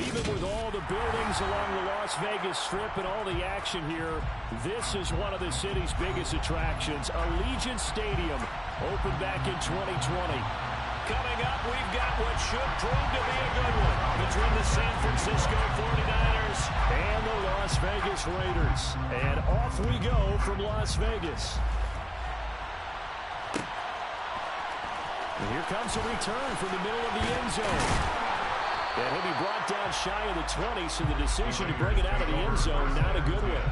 Even with all the buildings along the Las Vegas Strip and all the action here, this is one of the city's biggest attractions. Allegiant Stadium opened back in 2020. Coming up, we've got what should prove to be a good one between the San Francisco 49ers and the Las Vegas Raiders. And off we go from Las Vegas. And here comes a return from the middle of the end zone. And he'll be brought down shy of the 20, so the decision to bring it out of the end zone, not a good one.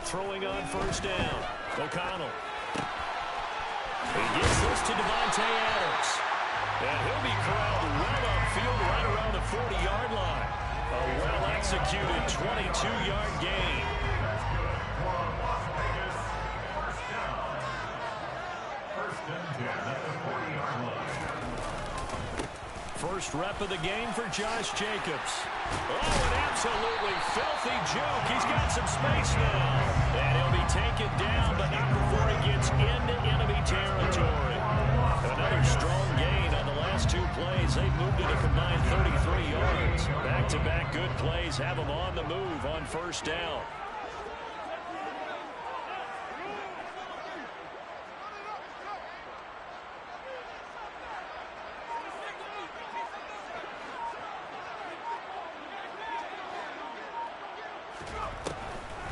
Throwing on first down. O'Connell. He gets this to Devontae Adams. And he'll be corralled well upfield right around the 40-yard line. A well-executed 22-yard gain. First rep of the game for Josh Jacobs. Oh, an absolutely filthy juke. He's got some space now. And he'll be taken down, but not before he gets into enemy territory. Another strong gain on the last two plays. They've moved it a combined 33 yards. Back-to-back good plays have them on the move on first down.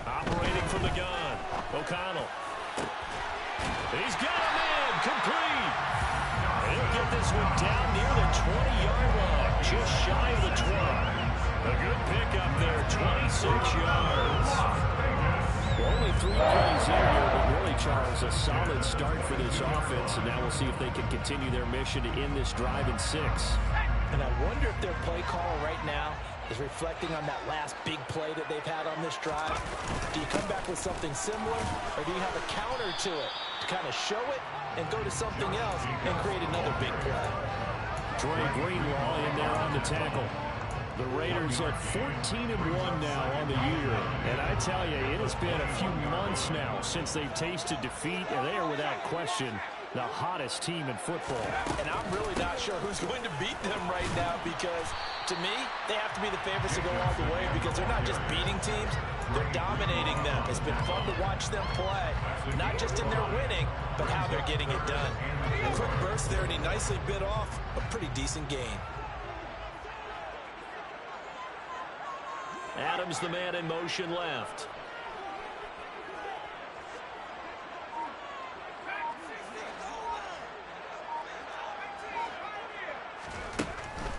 Operating from the gun, O'Connell. He's got a man, complete. He'll get this one down near the 20-yard line, just shy of the 20. A good pickup there, 26 yards. Only 3 plays in here, but really, Charles, a solid start for this offense, and now we'll see if they can continue their mission to end this drive in 6. And I wonder if their play call right now is reflecting on that last big play that they've had on this drive. Do you come back with something similar, or do you have a counter to it to kind of show it and go to something else and create another big play? Dre Greenlaw in there on the tackle. The Raiders at 14-1 now on the year. And I tell you, it has been a few months now since they've tasted defeat, and they are without question the hottest team in football. And I'm really not sure who's going to beat them right now, because to me, they have to be the favorites to go all the way, because they're not just beating teams, they're dominating them. It's been fun to watch them play, not just in their winning, but how they're getting it done. A quick burst there, and he nicely bit off a pretty decent gain. Adams, the man in motion left.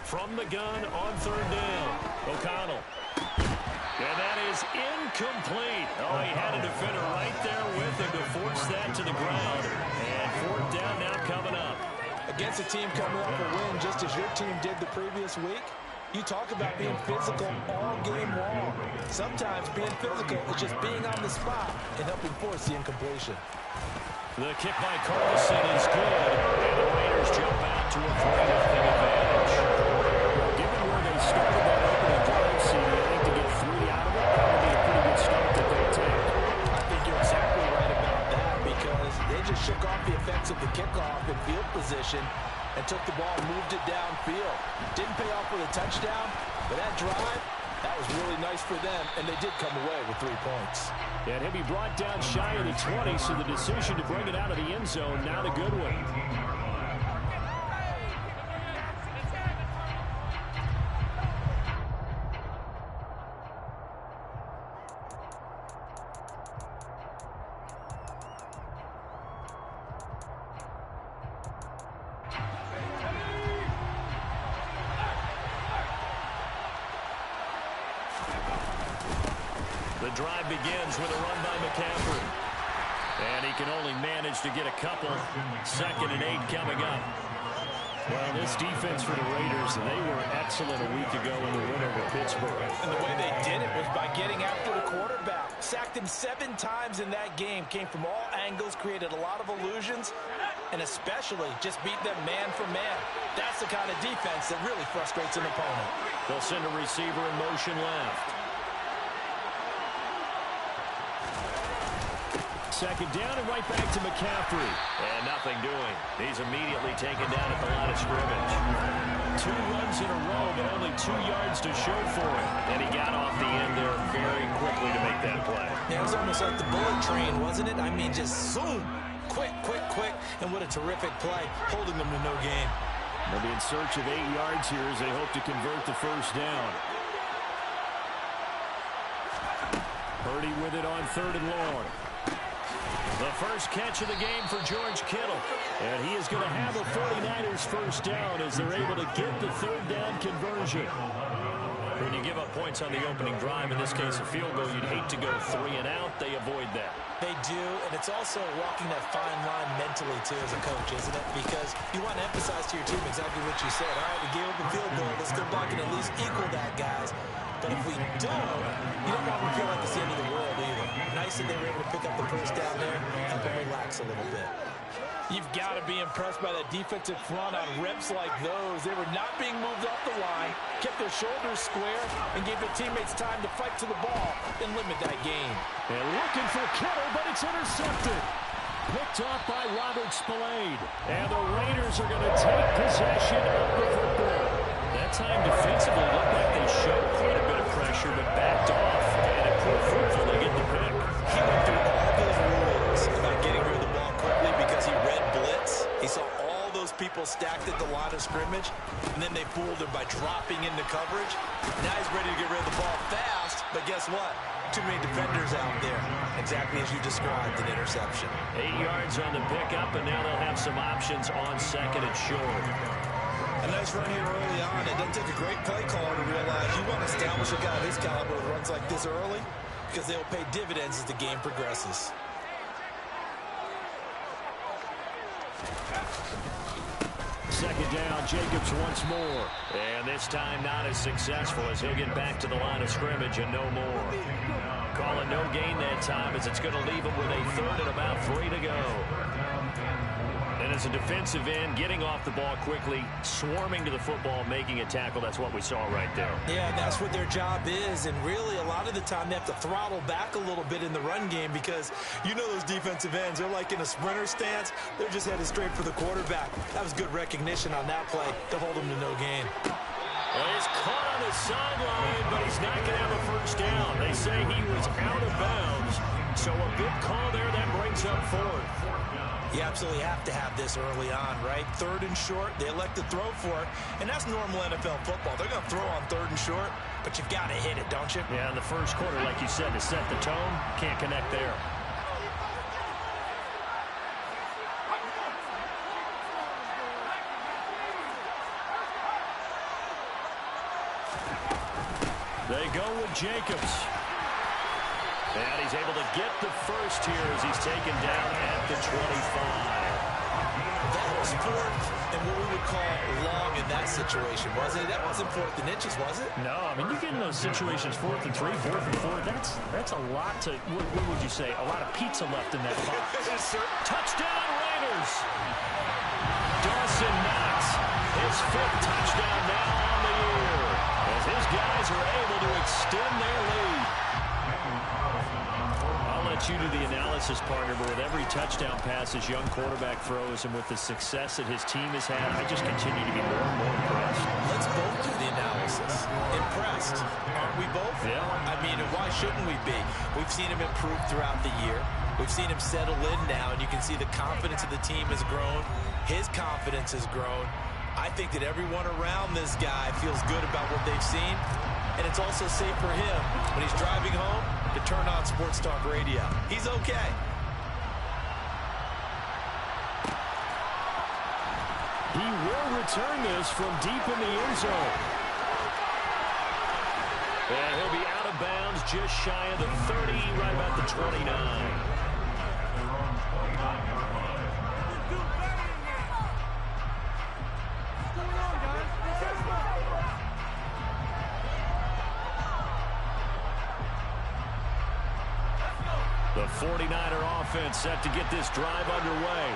From the gun on third down, O'Connell. And that is incomplete. Oh, he had a defender right there with him to force that to the ground. And fourth down now coming up. Against a team coming off a win just as your team did the previous week, you talk about being physical all game long. Sometimes being physical is just being on the spot and helping force the incompletion. The kick by Carlson is good, and the Raiders jump out to a 3-0 advantage. Given where they started that opening drive, CD, I think to get 3 out of it, that would be a pretty good start that they take. I think you're exactly right about that, because they just shook off the effects of the kickoff in field position and took the ball and moved it downfield. Didn't pay off with a touchdown, but that drive, that was really nice for them, and they did come away with 3 points. And he'll be brought down shy of the 20, so the decision to bring it out of the end zone, not a good one. The drive begins with a run by McCaffrey. And he can only manage to get a couple. 2nd and 8 coming up. Well, this defense for the Raiders, they were excellent a week ago in the win over Pittsburgh. And the way they did it was by getting after the quarterback. Sacked him 7 times in that game. Came from all angles, created a lot of illusions, and especially just beat them man for man. That's the kind of defense that really frustrates an opponent. They'll send a receiver in motion left. Second down and right back to McCaffrey. And nothing doing. He's immediately taken down at the line of scrimmage. 2 runs in a row, but only 2 yards to show for it. And he got off the end there very quickly to make that play. Yeah, it was almost like the bullet train, wasn't it? I mean, just zoom. Quick, quick, quick. And what a terrific play, holding them to no gain. They'll be in search of 8 yards here as they hope to convert the first down. Purdy with it on 3rd and long. The first catch of the game for George Kittle. And he is going to have a 49ers first down as they're able to get the 3rd down conversion. When you give up points on the opening drive, in this case a field goal, you'd hate to go 3 and out. They avoid that. They do, and it's also walking that fine line mentally, too, as a coach, isn't it? Because you want to emphasize to your team exactly what you said. All right, we gave up a field goal. Let's go back and at least equal that, guys. But if we don't, you don't want to feel like it's the end of the world either. Nice that they were able to pick up the first down there, help them relax a little bit. You've got to be impressed by that defensive front on reps like those. They were not being moved off the line, kept their shoulders square, and gave their teammates time to fight to the ball and limit that gain. And looking for Kittle, but it's intercepted. Picked off by Robert Spillane. And the Raiders are going to take possession of the football. That time defensively looked like they showed quite a bit of pressure, but backed off. And it proved fruitful. They get the pick. He went through all those rules about getting rid of the ball quickly because he read blitz. He saw all those people stacked at the line of scrimmage, and then they fooled him by dropping into coverage. Now he's ready to get rid of the ball fast, but guess what? Too many defenders out there. Exactly as you described, an interception. 8 yards on the pickup, and now they'll have some options on 2nd and short. A nice run here early on. It doesn't take a great play caller to realize you want to establish a guy of his caliber with runs like this early because they'll pay dividends as the game progresses. Second down, Jacobs once more. And this time not as successful as he'll get back to the line of scrimmage and no more. Calling no gain that time as it's going to leave him with a 3rd and about 3 to go. And as a defensive end, getting off the ball quickly, swarming to the football, making a tackle, that's what we saw right there. Yeah, that's what their job is, and really a lot of the time they have to throttle back a little bit in the run game because you know those defensive ends, they're like in a sprinter stance, they're just headed straight for the quarterback. That was good recognition on that play to hold him to no gain. Well, he's caught on the sideline, but he's not going to have a first down. They say he was out of bounds, so a big call there that brings up 4th. You absolutely have to have this early on, right? 3rd and short, they elect to throw for it, and that's normal NFL football. They're going to throw on 3rd and short, but you've got to hit it, don't you? Yeah, in the first quarter, like you said, to set the tone, can't connect there. They go with Jacobs. And he's able to get the first here as he's taken down at the 25. That was 4th and what we would call long in that situation, wasn't it? That wasn't 4th and inches, was it? No, I mean, you get in those situations 4th and 3, 4th and 4. That's a lot to, what would you say, a lot of pizza left in that box. Touchdown, Raiders! Dawson Knox, his 5th touchdown now on the year, as his guys are able to extend their lead. Let you do the analysis, partner, but with every touchdown pass his young quarterback throws and with the success that his team has had, I just continue to be more and more impressed. Let's both do the analysis. Impressed, aren't we both? Yeah. I mean, why shouldn't we be? We've seen him improve throughout the year. We've seen him settle in now, and you can see the confidence of the team has grown. His confidence has grown. I think that everyone around this guy feels good about what they've seen, and it's also safe for him when he's driving home to turn on Sports Talk Radio. He's okay. He will return this from deep in the end zone. And he'll be out of bounds just shy of the 30, right about the 29. The 49er offense set to get this drive underway.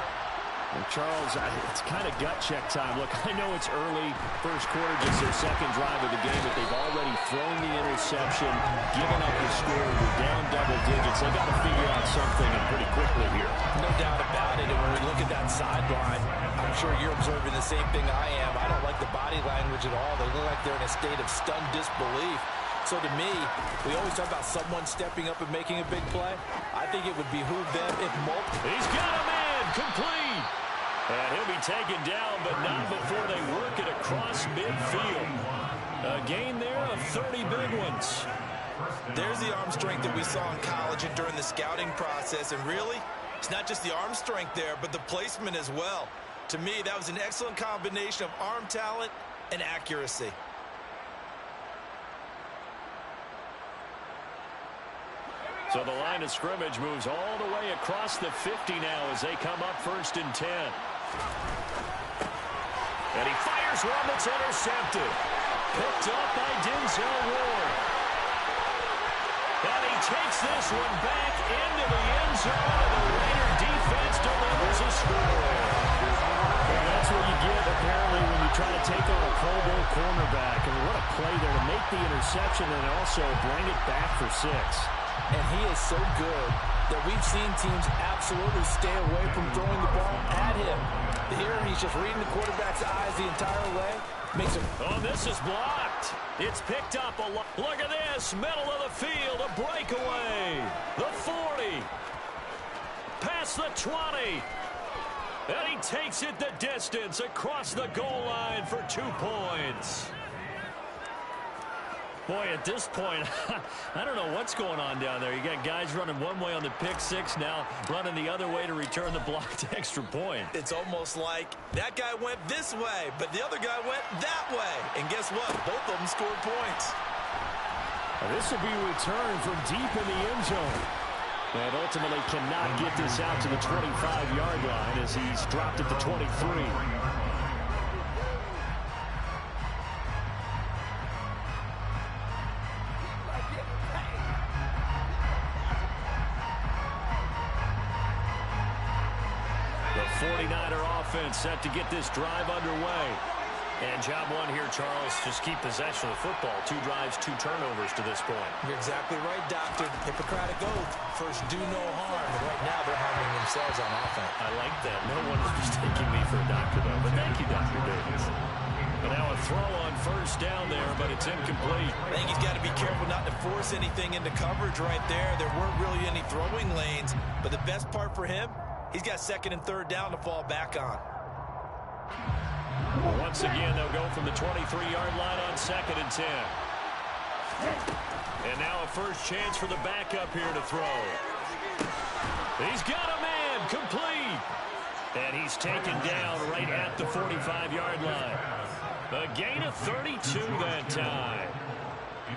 Well, Charles, it's kind of gut check time. Look, I know it's early, first quarter, just their second drive of the game, but they've already thrown the interception, given up the score. We're down double digits. They've got to figure out something and pretty quickly here. No doubt about it. And when we look at that sideline, I'm sure you're observing the same thing I am. I don't like the body language at all. They look like they're in a state of stunned disbelief. So to me, we always talk about someone stepping up and making a big play. I think it would behoove them if multiple. He's got a man complete. And he'll be taken down, but not before they work it across midfield. A gain there of 30 big ones. There's the arm strength that we saw in college and during the scouting process. And really, it's not just the arm strength there, but the placement as well. To me, that was an excellent combination of arm talent and accuracy. So the line of scrimmage moves all the way across the 50 now as they come up 1st and 10. And he fires one that's intercepted. Picked up by Denzel Ward. And he takes this one back into the end zone, and the Raider defense delivers a score. And that's what you get, apparently, when you try to take on a Pro Bowl cornerback. And what a play there to make the interception and also bring it back for 6. And he is so good that we've seen teams absolutely stay away from throwing the ball at him. Here, he's just reading the quarterback's eyes the entire way. Makes him. Oh, this is blocked. It's picked up a lot. Look at this. Middle of the field. A breakaway. The 40. Past the 20. And he takes it the distance across the goal line for 2 points. Boy, at this point, I don't know what's going on down there. You got guys running one way on the pick six, now running the other way to return the blocked extra point. It's almost like that guy went this way, but the other guy went that way. And guess what? Both of them scored points. This will be returned from deep in the end zone. And ultimately cannot get this out to the 25-yard line as he's dropped at the 23. The 49er offense set to get this drive underway. And job one here, Charles, just keep possession of the football. 2 drives, 2 turnovers to this point. You're exactly right, Doctor. Hippocratic oath. First, do no harm. And right now, they're harming themselves on offense. I like that. No one is mistaking me for a doctor, though. But thank you, Dr. Davis. But now a throw on first down there, but it's incomplete. I think he's got to be careful not to force anything into coverage right there. There weren't really any throwing lanes. But the best part for him, he's got 2nd and 3rd down to fall back on. Once again, they'll go from the 23-yard line on 2nd and 10. And now a first chance for the backup here to throw. He's got a man complete. And he's taken down right at the 45-yard line. A gain of 32 that time.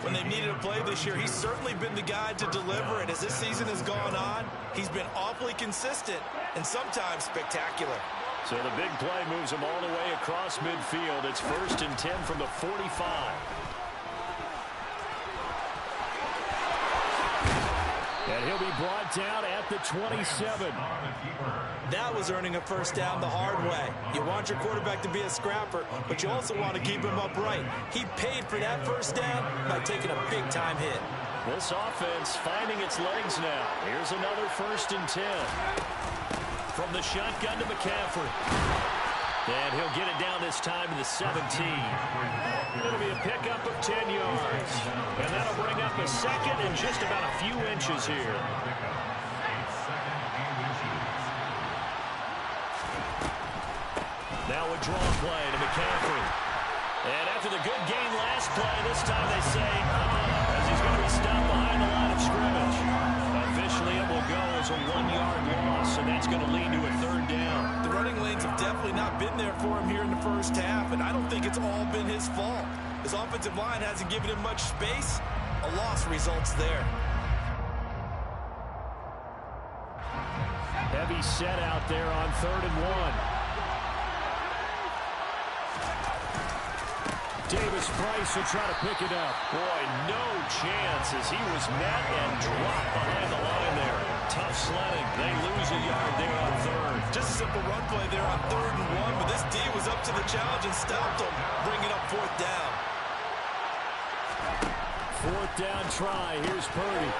When they've needed a play this year, he's certainly been the guy to deliver. And as this season has gone on, he's been awfully consistent and sometimes spectacular. So the big play moves him all the way across midfield. It's 1st and 10 from the 45. And he'll be brought down at the 27. That was earning a first down the hard way. You want your quarterback to be a scrapper, but you also want to keep him upright. He paid for that first down by taking a big-time hit. This offense finding its legs now. Here's another 1st and 10. From the shotgun to McCaffrey. And he'll get it down this time to the 17. It'll be a pickup of 10 yards. And that'll bring up a 2nd and just about a few inches here. Now a draw play to McCaffrey. And after the good gain last play, this time they say, as he's going to be stopped behind the line of scrimmage. Officially, it will go as a 1-yard loss, and that's going to lead to a 3rd down. The running lanes have definitely not been there for him here in the first half, and I don't think it's all been his fault. His offensive line hasn't given him much space. A loss results there. Heavy set out there on 3rd and 1. Davis-Price will try to pick it up. Boy, no chance as he was met and dropped behind the line there. Tough sledding. They lose a yard there on third. Just a simple run play there on 3rd and 1, but this D was up to the challenge and stopped him, bringing up 4th down. 4th down try. Here's Purdy.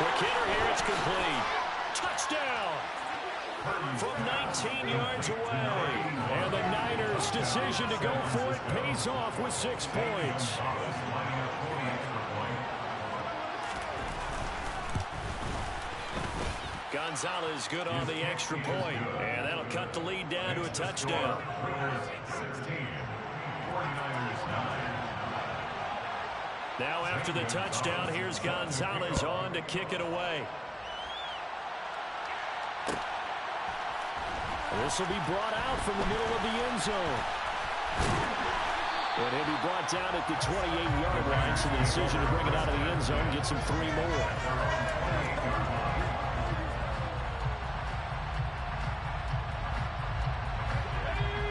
Quick hitter here. It's complete. Touchdown. From 19 yards away. And the Niners' decision to go for it pays off with 6 points. Gonzalez good on the extra point, and that'll cut the lead down to a touchdown. Now after the touchdown, here's Gonzalez on to kick it away. This will be brought out from the middle of the end zone. And he'll be brought down at the 28-yard line, so the decision to bring it out of the end zone gets him 3 more.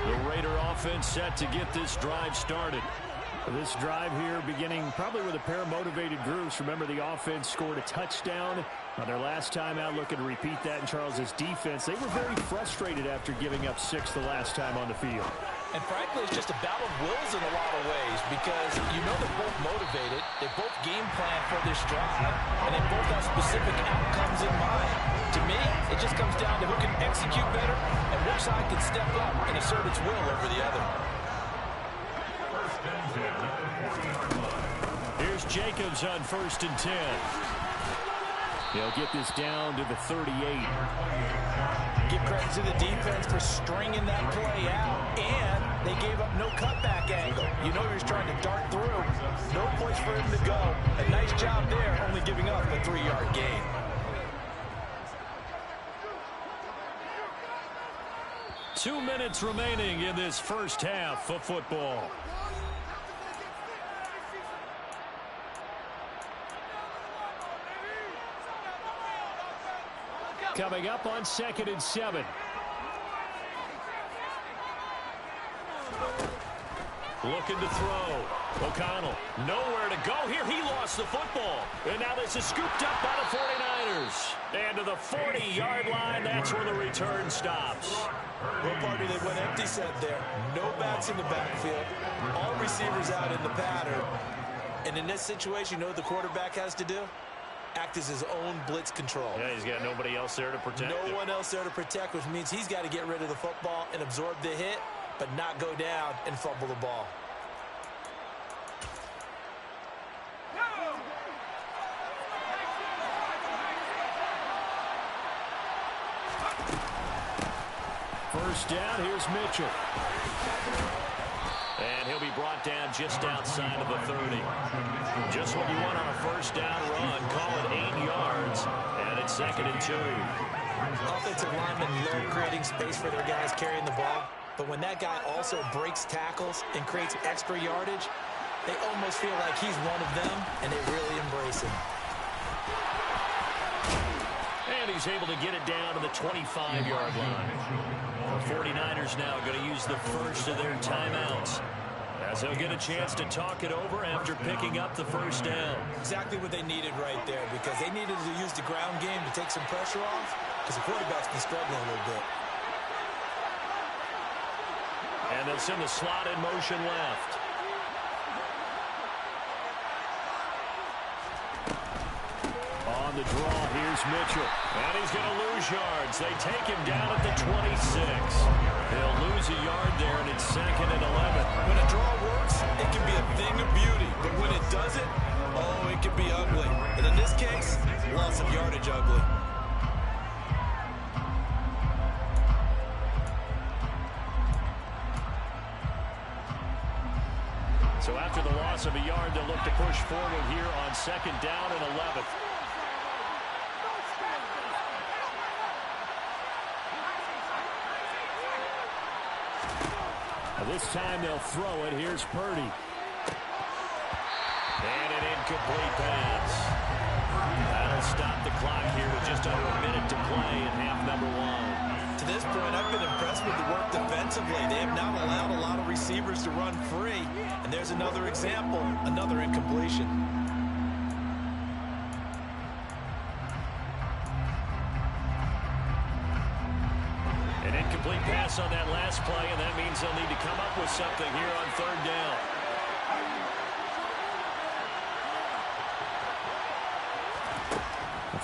The Raider offense set to get this drive started. This drive here beginning probably with a pair of motivated groups. Remember, the offense scored a touchdown on their last time out. Looking to repeat that in Charles's defense. They were very frustrated after giving up 6 the last time on the field. And frankly, it's just a battle of wills in a lot of ways because you know they're both motivated. They both game plan for this drive, and they both have specific outcomes in mind. To me, it just comes down to who can execute better and which side can step up and assert its will over the other. Here's Jacobs on 1st and 10. They'll get this down to the 38. Give credit to the defense for stringing that play out, and they gave up no cutback angle. You know he was trying to dart through. No place for him to go. A nice job there, only giving up a 3-yard gain. Two minutes remaining in this first half of football. Coming up on 2nd and 7. Looking to throw. O'Connell nowhere to go here. He lost the football. And now this is scooped up by the 49ers. And to the 40-yard line, that's where the return stops. Well, party, they went empty set there. No backs in the backfield. All receivers out in the pattern. And in this situation, you know what the quarterback has to do? Act as his own blitz control. Yeah, he's got nobody else there to protect him. No one else there to protect, which means he's got to get rid of the football and absorb the hit, but not go down and fumble the ball. First down, here's Mitchell. And he'll be brought down just outside of the 30. Just what you want on a first down run. Call it 8 yards. And it's 2nd and 2. Offensive linemen love creating space for their guys carrying the ball. But when that guy also breaks tackles and creates extra yardage, they almost feel like he's one of them, and they really embrace him. And he's able to get it down to the 25-yard line. The 49ers now going to use the first of their timeouts, as they'll get a chance to talk it over after picking up the first down. Exactly what they needed right there, because they needed to use the ground game to take some pressure off, because the quarterback's been struggling a little bit. And they'll send the slot in motion left. On the draw, here's Mitchell. And he's going to lose yards. They take him down at the 26. They'll lose a yard there, and it's 2nd and 11. When a draw works, it can be a thing of beauty. But when it doesn't, oh, it can be ugly. And in this case, loss of yardage ugly. So after the loss of a yard, they'll look to push forward here on 2nd down and 11. This time they'll throw it. Here's Purdy. And an incomplete pass. That'll stop the clock here with just under a minute to play in half number 1. To this point, I've been impressed with the work defensively. They have not allowed a lot of receivers to run free. And there's another example, another incompletion. An incomplete pass on that last play, and that means they'll need to come up with something here on third down.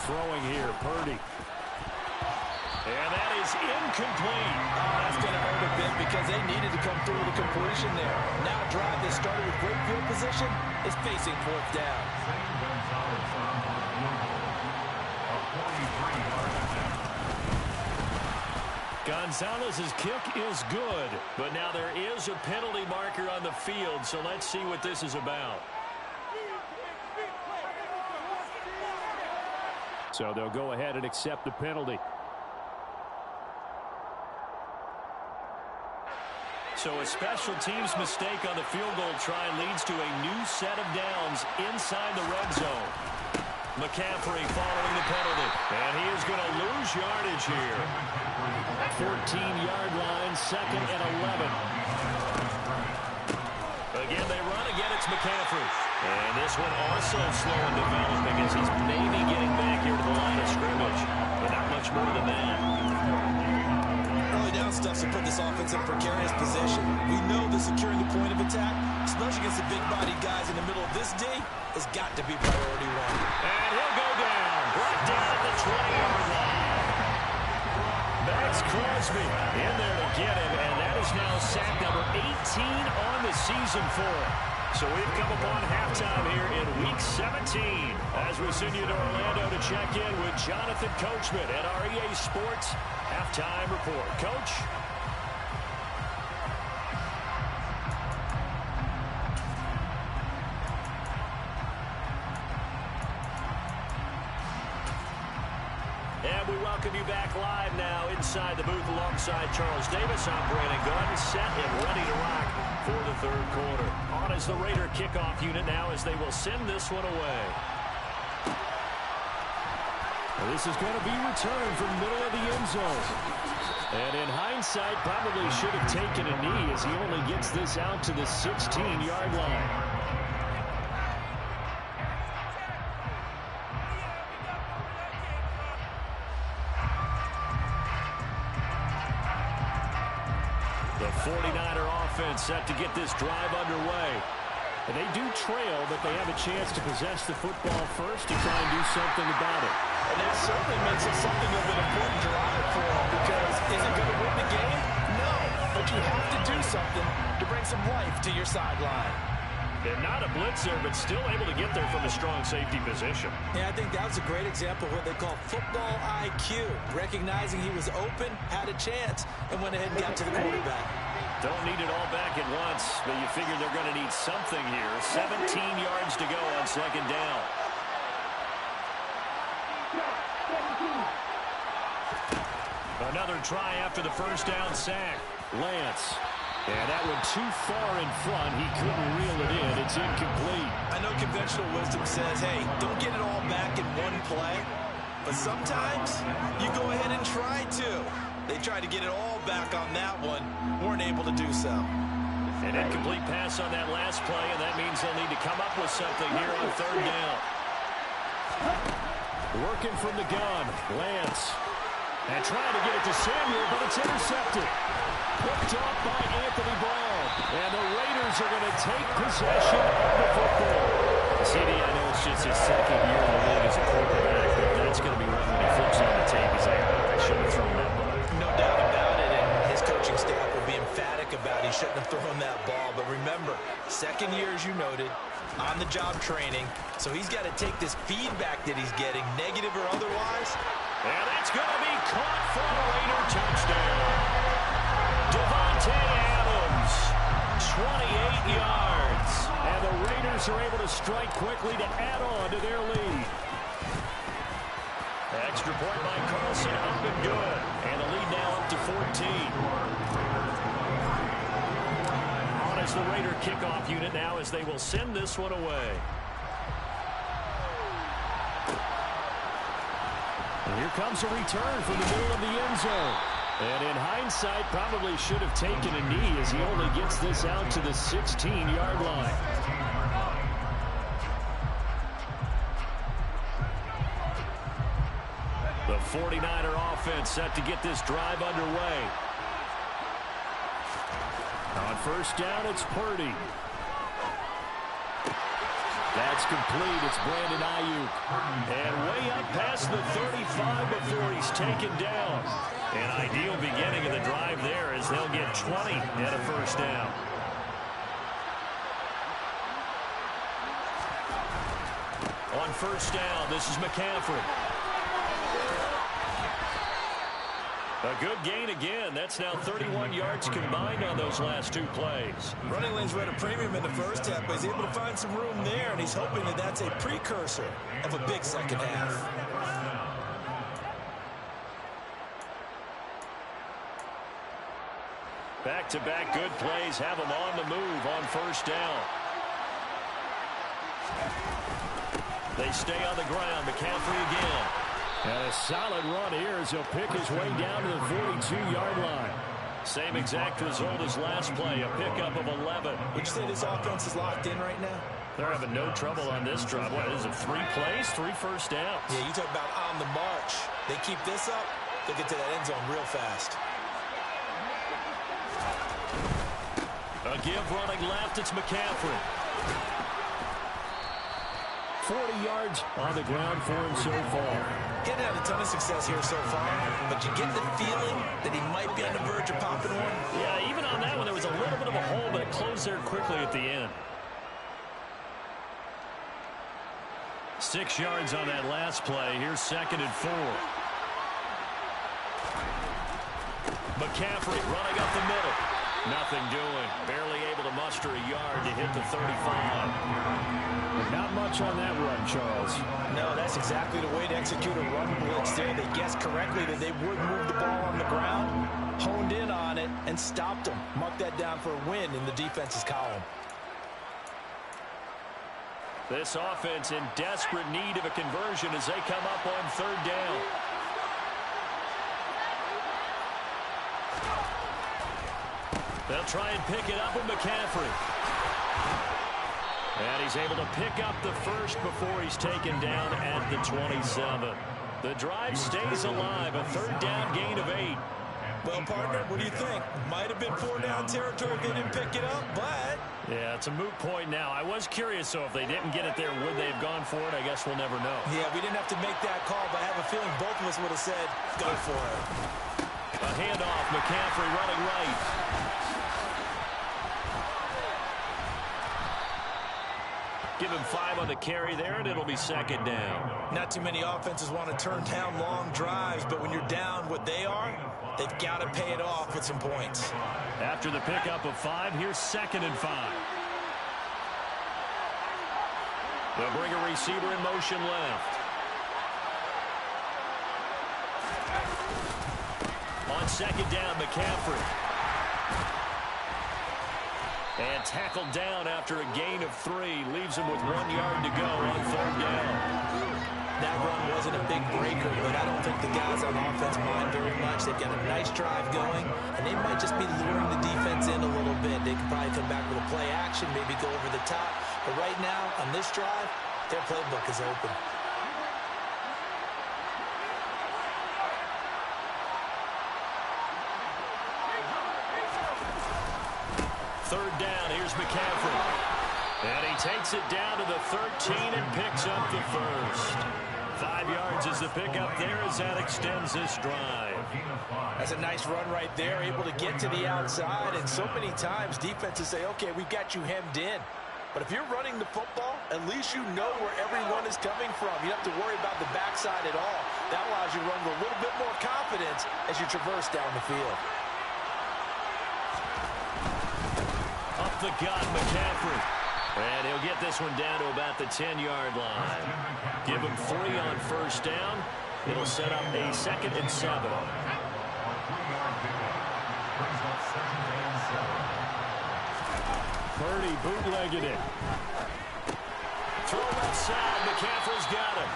Throwing here, Purdy. And that is incomplete. Oh, that's going to hurt a bit because they needed to come through with a completion there. Now a drive that started with great field position is facing fourth down. Gonzalez's kick is good, but now there is a penalty marker on the field, so let's see what this is about. So they'll go ahead and accept the penalty. So a special teams mistake on the field goal try leads to a new set of downs inside the red zone. McCaffrey following the penalty, and he is going to lose yardage here. 14-yard line, second and 11. Again, they run. Again, it's McCaffrey. And this one also slow in developing as he's maybe getting back here to the line of scrimmage. But not much more than that. Early down stuff to put this offense in a precarious position. We know that securing the point of attack, especially against the big-bodied guys in the middle of this D, has got to be priority one. And he'll go down. Brought down at the 20-yard line. Max Crosby in there to get him, and that is now sack number 18 on the season for him. So we've come upon halftime here in Week 17 as we send you to Orlando to check in with Jonathan Coachman at our EA Sports Halftime Report. Coach? And we welcome you back live now inside the booth alongside Charles Davis. I'm Brandon Gunn, set and ready to rock for the third quarter. On is the Raider kickoff unit now as they will send this one away. Well, this is going to be returned from the middle of the end zone. And in hindsight, probably should have taken a knee as he only gets this out to the 16-yard line. The 49er offense set to get this drive underway. And they do trail, but they have a chance to possess the football first to try and do something about it. And that certainly makes it something of an important drive for them because is it going to win the game? No, but you have to do something to bring some life to your sideline. And not a blitzer, but still able to get there from a strong safety position. Yeah, I think that was a great example of what they call football IQ. Recognizing he was open, had a chance, and went ahead and got to the quarterback. Don't need it all back at once, but you figure they're going to need something here. 17 yards to go on second down. Another try after the first down sack. Lance. And that one too far in front. He couldn't reel it in. It's incomplete. I know conventional wisdom says, hey, don't get it all back in one play. But sometimes you go ahead and try to. They tried to get it all back on that one. Weren't able to do so. An incomplete pass on that last play, and that means they'll need to come up with something here on third down. Working from the gun. Lance. And trying to get it to Samuel, but it's intercepted. Picked off by Anthony Brown. And the Raiders are going to take possession of the football. CD, I know it's just his second year in the league as a quarterback, but that's going to be one when he flips on the tape. He's like, I should have thrown that ball. No doubt about it, and his coaching staff will be emphatic about he shouldn't have thrown that ball. But remember, second year, as you noted, on-the-job training, so he's got to take this feedback that he's getting, negative or otherwise. And that's going to be caught for a Raider touchdown. Devontae Adams, 28 yards. And the Raiders are able to strike quickly to add on to their lead. Extra point by Carlson, up and good. And the lead now up to 14. On is the Raider kickoff unit now as they will send this one away. And here comes a return from the middle of the end zone. And in hindsight, probably should have taken a knee as he only gets this out to the 16-yard line. The 49er offense set to get this drive underway. On first down, it's Purdy. That's complete. It's Brandon Ayuk. And way up past the 35 before he's taken down. An ideal beginning of the drive there as they'll get 20 at a first down. On first down, this is McCaffrey. A good gain again. That's now 31 yards combined on those last two plays. Running lanes were at a premium in the first half, but he's able to find some room there, and he's hoping that that's a precursor of a big second half. Back-to-back good plays have him on the move on first down. They stay on the ground. McCaffrey again. And a solid run here as he'll pick his way down to the 42-yard line. Same exact result as last play, a pickup of 11. Would you say this offense is locked in right now? They're having no trouble on this drive. What is it, 3 plays, 3 first downs? Yeah, you talk about on the march. They keep this up, they'll get to that end zone real fast. A give running left, it's McCaffrey. 40 yards on the ground for him so far. He hasn't had a ton of success here so far, but you get the feeling that he might be on the verge of popping one. Yeah, even on that one, there was a little bit of a hole, but it closed there quickly at the end. 6 yards on that last play. Here's 2nd and 4. McCaffrey running up the middle. Nothing doing. Barely able to muster a yard to hit the 35. Not much on that run, Charles. No, that's exactly the way to execute a run blitz there. They guessed correctly that they would move the ball on the ground, honed in on it, and stopped them. Mark that down for a win in the defense's column. This offense in desperate need of a conversion as they come up on 3rd down. They'll try and pick it up with McCaffrey. And he's able to pick up the first before he's taken down at the 27. The drive stays alive. A 3rd down gain of 8. Well, partner, what do you think? Might have been 4-down territory if they didn't pick it up, but... Yeah, it's a moot point now. I was curious, so if they didn't get it there, would they have gone for it? I guess we'll never know. Yeah, we didn't have to make that call, but I have a feeling both of us would have said, go for it. A handoff, McCaffrey running right. Give him 5 on the carry there, and it'll be 2nd down. Not too many offenses want to turn down long drives, but when you're down what they are, they've got to pay it off with some points. After the pickup of 5, here's 2nd and 5. They'll bring a receiver in motion left. On 2nd down, McCaffrey. And tackled down after a gain of 3. Leaves him with 1 yard to go on 3rd down. That run wasn't a big breaker, but I don't think the guys on offense mind very much. They've got a nice drive going, and they might just be luring the defense in a little bit. They could probably come back with a play action, maybe go over the top. But right now, on this drive, their playbook is open. Third down, here's McCaffrey. And he takes it down to the 13 and picks up the first. 5 yards is the pickup there as that extends this drive. That's a nice run right there, able to get to the outside. And so many times defenses say, okay, we've got you hemmed in. But if you're running the football, at least you know where everyone is coming from. You don't have to worry about the backside at all. That allows you to run with a little bit more confidence as you traverse down the field. Up the gut, McCaffrey. And he'll get this one down to about the 10-yard line. Give him 3 on first down. It'll set up a 2nd and 7. Purdy bootlegged it. Throw left side. McCaffrey's got it.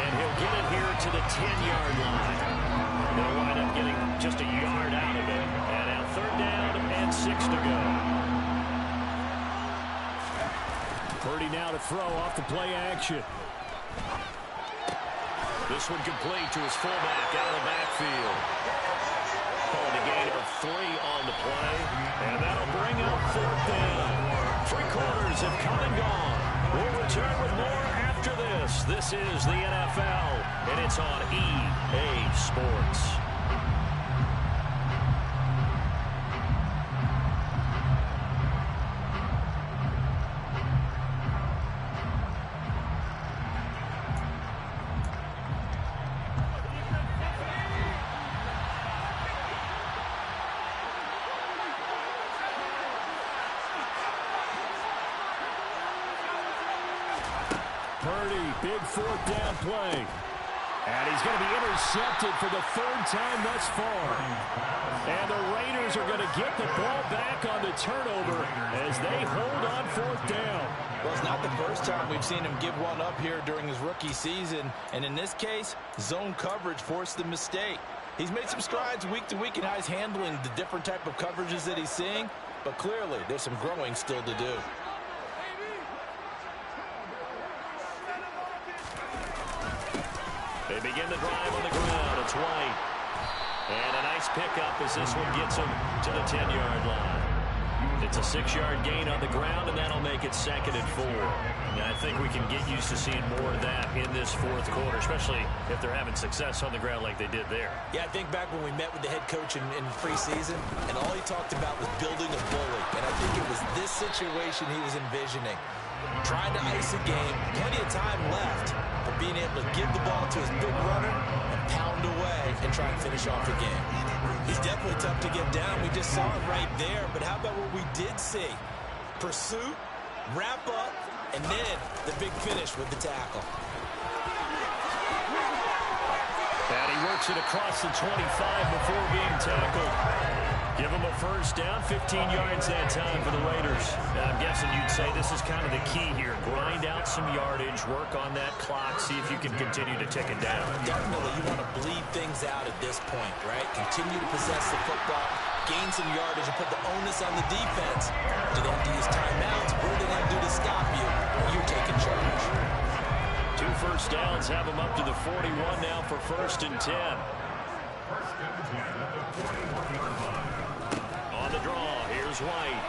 And he'll get it here to the 10-yard line. They'll wind up getting just a yard out of it. And now 3rd down and 6 to go. Purdy now to throw off the play action. This one complete to his fullback out of the backfield. Calling a gain of 3 on the play. And that'll bring up 4th down. 3 quarters have come and gone. We'll return with more after this. This is the NFL, and it's on EA Sports. Purdy, big 4th down play. And he's going to be intercepted for the 3rd time thus far. And the Raiders are going to get the ball back on the turnover as they hold on 4th down. Well, it's not the first time we've seen him give one up here during his rookie season. And in this case, zone coverage forced the mistake. He's made some strides week to week in how he's handling the different type of coverages that he's seeing. But clearly, there's some growing still to do. They begin the drive on the ground. It's White. And a nice pickup as this one gets him to the 10-yard line. It's a 6-yard gain on the ground, and that'll make it 2nd and 4. And I think we can get used to seeing more of that in this 4th quarter, especially if they're having success on the ground like they did there. Yeah, I think back when we met with the head coach in preseason, and all he talked about was building a bully. And I think it was this situation he was envisioning. Trying to ice a game, plenty of time left, but being able to give the ball to his big runner and pound away and try and finish off the game. He's definitely tough to get down. We just saw it right there, but how about what we did see? Pursuit, wrap up, and then the big finish with the tackle. And he works it across the 25 before being tackled. Give him a 1st down, 15 yards that time for the Raiders. Now, I'm guessing you'd say this is kind of the key here. Grind out some yardage, work on that clock, see if you can continue to tick it down. Definitely, you want to bleed things out at this point, right? Continue to possess the football, gain some yardage, and put the onus on the defense. Do they have to use timeouts? What are they going to do to stop you? You're taking charge. 2 first downs have him up to the 41 now for 1st and 10. On the draw, here's White.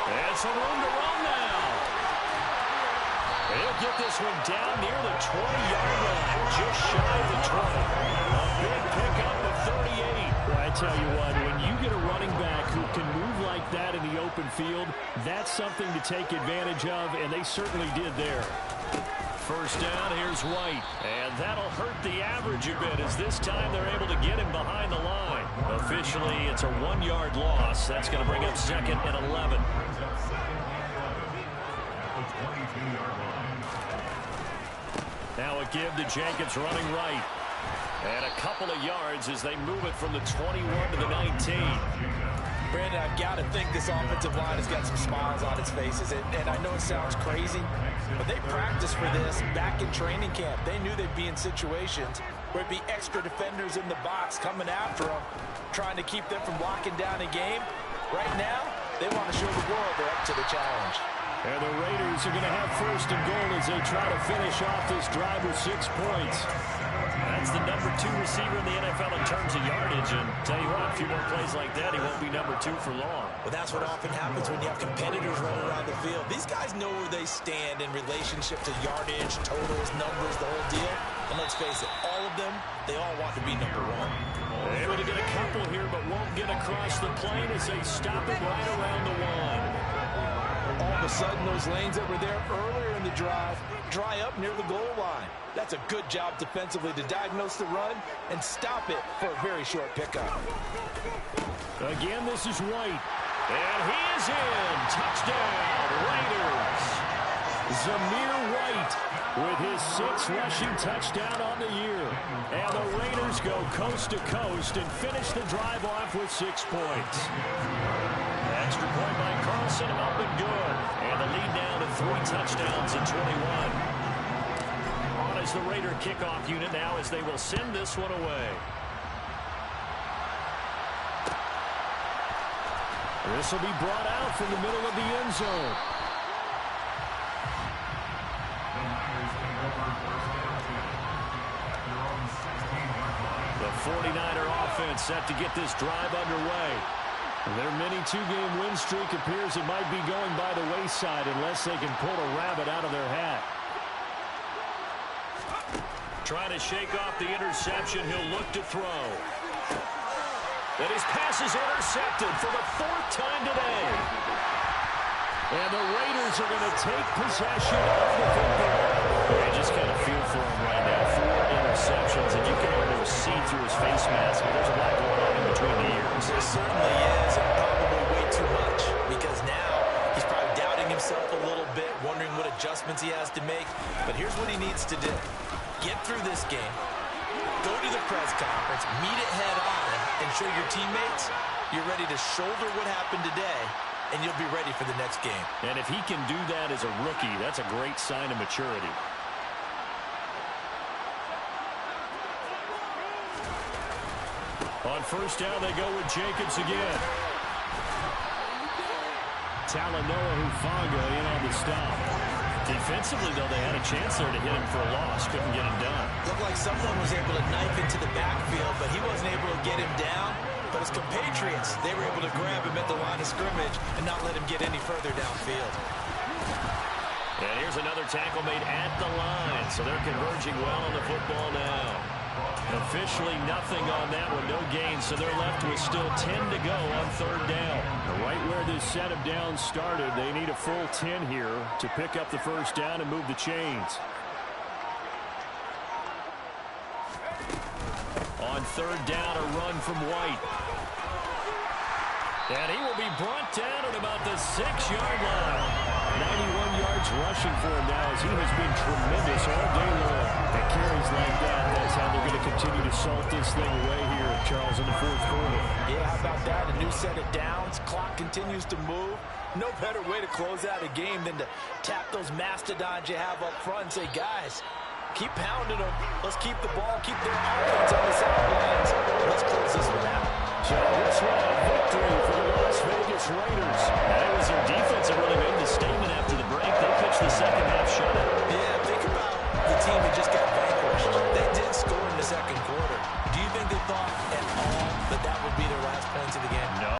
And some room to run now. He'll get this one down near the 20-yard line, just shy of the 20. A big pickup of 38. Well, I tell you what, when you get a running back who can move like that in the open field, that's something to take advantage of, and they certainly did there. 1st down, here's White. And that'll hurt the average a bit as this time they're able to get him behind the line. Officially, it's a 1-yard loss. That's going to bring up 2nd and 11. Now a give to Jacobs running right. And a couple of yards as they move it from the 21 to the 19. Brandon, I've got to think this offensive line has got some smiles on its faces. And I know it sounds crazy, but they practiced for this back in training camp. They knew they'd be in situations where it'd be extra defenders in the box coming after them, trying to keep them from locking down a game. Right now, they want to show the world they're up to the challenge. And the Raiders are going to have 1st and goal as they try to finish off this drive with 6 points. That's the number 2 receiver in the NFL in terms of yardage. And tell you what, a few more plays like that, he won't be number 2 for long. Well, that's what often happens when you have competitors running around the field. These guys know where they stand in relationship to yardage, totals, numbers, the whole deal. And let's face it, all of them, they all want to be number 1. Able to get a couple here, but won't get across the plane as they stop it right around the 1. All of a sudden, those lanes that were there earlier in the drive dry up near the goal line. That's a good job defensively to diagnose the run and stop it for a very short pickup. Again, this is White. And he is in. Touchdown, Raiders. Zamir White with his 6th rushing touchdown on the year. And the Raiders go coast to coast and finish the drive off with 6 points. Extra point by Carlson, up and good. And the lead now to 3 touchdowns in 21. On as the Raider kickoff unit now as they will send this one away. This will be brought out from the middle of the end zone. The 49er offense set to get this drive underway. Their mini two-game win streak appears it might be going by the wayside unless they can pull a rabbit out of their hat. Trying to shake off the interception. He'll look to throw. And his pass is intercepted for the 4th time today. And the Raiders are going to take possession of the football. I just kind of feel for him right now. 4 interceptions, and you can almost see through his face mask. There's a lot going on in between the ears. There certainly is, and probably way too much, because now he's probably doubting himself a little bit, wondering what adjustments he has to make. But here's what he needs to do. Get through this game, go to the press conference, meet it head on, and show your teammates you're ready to shoulder what happened today, and you'll be ready for the next game. And if he can do that as a rookie, that's a great sign of maturity. On first down, they go with Jacobs again. Talanoa Hufanga in on the stop. Defensively, though, they had a chance there to hit him for a loss. Couldn't get him done. Looked like someone was able to knife into the backfield, but he wasn't able to get him down. But his compatriots, they were able to grab him at the line of scrimmage and not let him get any further downfield. And here's another tackle made at the line. So they're converging well on the football now. Officially nothing on that one, no gain, so they're left with still 10 to go on 3rd down. Right where this set of downs started, they need a full 10 here to pick up the first down and move the chains. On 3rd down, a run from White. And he will be brought down at about the 6-yard line. 91 yards rushing for him now as he has been tremendous all day long. And carries like that, that's how they're going to continue to salt this thing away here, Charles, in the 4th quarter. Yeah, how about that? A new set of downs. Clock continues to move. No better way to close out a game than to tap those mastodons you have up front and say, guys, keep pounding them. Let's keep the ball, keep their offense on the sidelines. Let's close this one out. So this one a victory for the Las Vegas Raiders. And it was their defense that really made the statement after the break. They